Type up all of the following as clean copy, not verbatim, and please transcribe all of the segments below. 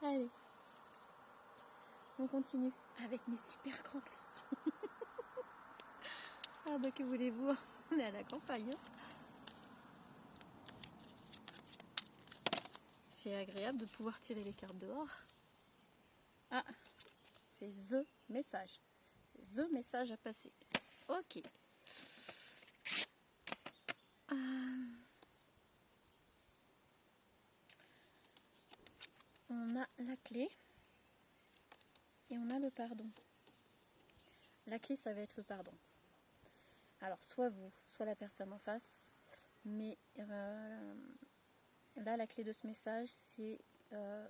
Allez, on continue avec mes super crocs. Ah bah que voulez-vous, on est à la campagne. Hein. C'est agréable de pouvoir tirer les cartes dehors. Ah, c'est THE message. C'est THE message à passer. Ok. On a la clé et on a le pardon. La clé, ça va être le pardon. Alors, soit vous, soit la personne en face, mais là, la clé de ce message, c'est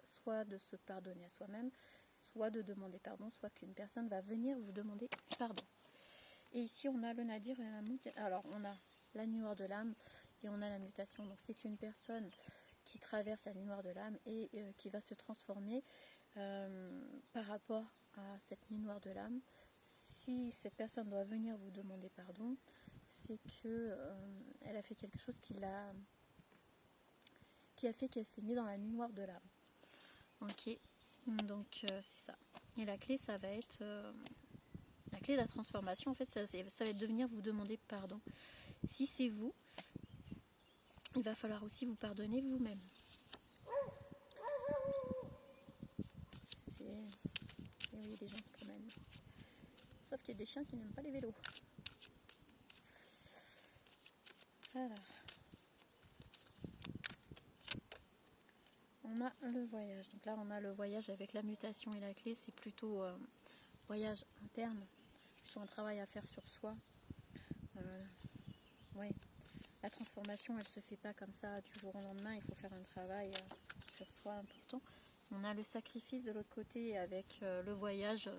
soit de se pardonner à soi-même, soit de demander pardon, soit qu'une personne va venir vous demander pardon. Et ici, on a le nadir et la mutation. Alors, on a la nuit noire de l'âme et on a la mutation. Donc, c'est une personne qui traverse la nuit noire de l'âme et qui va se transformer par rapport à cette nuit noire de l'âme. Si cette personne doit venir vous demander pardon, c'est que elle a fait quelque chose qui a fait qu'elle s'est mise dans la nuit noire de l'âme. Ok, donc c'est ça. Et la clé, ça va être la clé de la transformation. En fait, ça va être de venir vous demander pardon. Si c'est vous, il va falloir aussi vous pardonner vous-même. Et oui, les gens se promènent. Sauf qu'il y a des chiens qui n'aiment pas les vélos. Alors. On a le voyage. Donc là, on a le voyage avec la mutation et la clé. C'est plutôt voyage interne. Plutôt un travail à faire sur soi. Oui. La transformation, elle ne se fait pas comme ça du jour au lendemain. Il faut faire un travail sur soi important. On a le sacrifice de l'autre côté avec le voyage,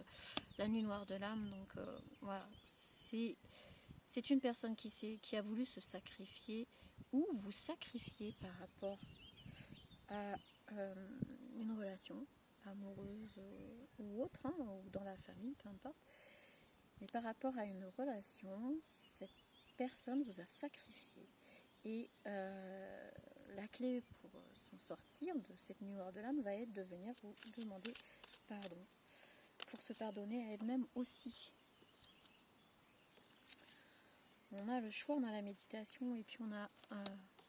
la nuit noire de l'âme. Donc voilà, c'est une personne qui a voulu se sacrifier ou vous sacrifier par rapport à une relation amoureuse ou autre, hein, ou dans la famille, peu importe. Mais par rapport à une relation, cette personne vous a sacrifié. Et la clé pour s'en sortir de cette nuit noire de l'âme va être de venir vous demander pardon. Pour se pardonner à elle-même aussi. On a le choix, on a la méditation et puis on a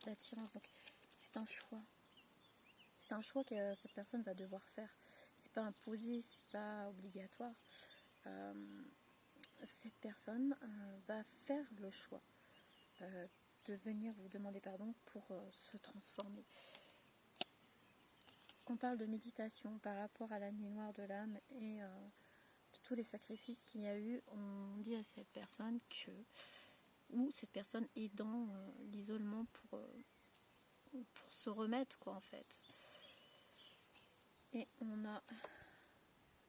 l'attirance. Donc c'est un choix. C'est un choix que cette personne va devoir faire. C'est pas imposé, c'est pas obligatoire. Cette personne va faire le choix de venir vous demander pardon pour se transformer. On parle de méditation par rapport à la nuit noire de l'âme et de tous les sacrifices qu'il y a eu. On dit à cette personne que, ou cette personne est dans l'isolement pour se remettre, quoi, en fait. Et on a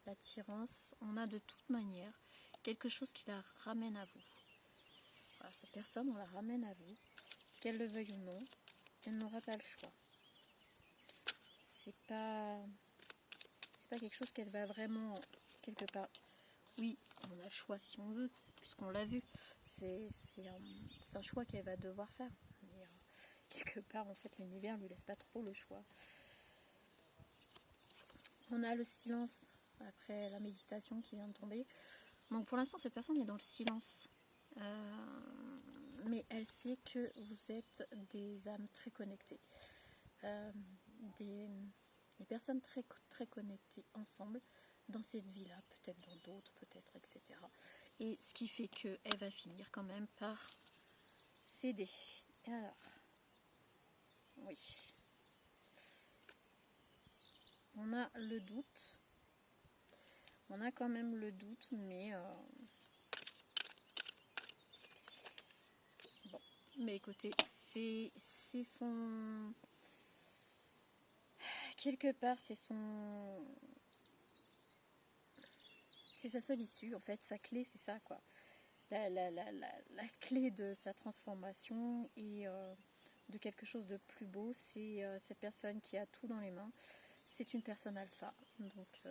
l'attirance, on a de toute manière quelque chose qui la ramène à vous. Voilà, cette personne, on la ramène à vous, qu'elle le veuille ou non, elle n'aura pas le choix. C'est pas quelque chose qu'elle va vraiment quelque part. Oui, on a le choix si on veut, puisqu'on l'a vu. C'est un choix qu'elle va devoir faire. Mais, quelque part, en fait, l'univers ne lui laisse pas trop le choix. On a le silence après la méditation qui vient de tomber. Donc pour l'instant, cette personne est dans le silence. Mais elle sait que vous êtes des âmes très connectées. Des personnes très, très connectées ensemble dans cette vie-là, peut-être dans d'autres, peut-être, etc. Et ce qui fait qu'elle va finir quand même par céder. Et alors, oui. On a le doute. On a quand même le doute, mais bon. Mais écoutez, c'est son... Quelque part, c'est sa seule issue, en fait. Sa clé, c'est ça, quoi. La clé de sa transformation et de quelque chose de plus beau, c'est cette personne qui a tout dans les mains. C'est une personne alpha. Donc,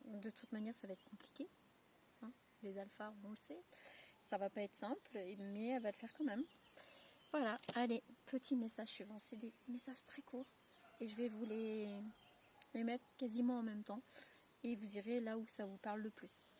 de toute manière, ça va être compliqué. Hein, les alphas, on le sait. Ça va pas être simple, mais elle va le faire quand même. Voilà, allez, petit message suivant. C'est des messages très courts. Et je vais vous les les mettre quasiment en même temps et vous irez là où ça vous parle le plus.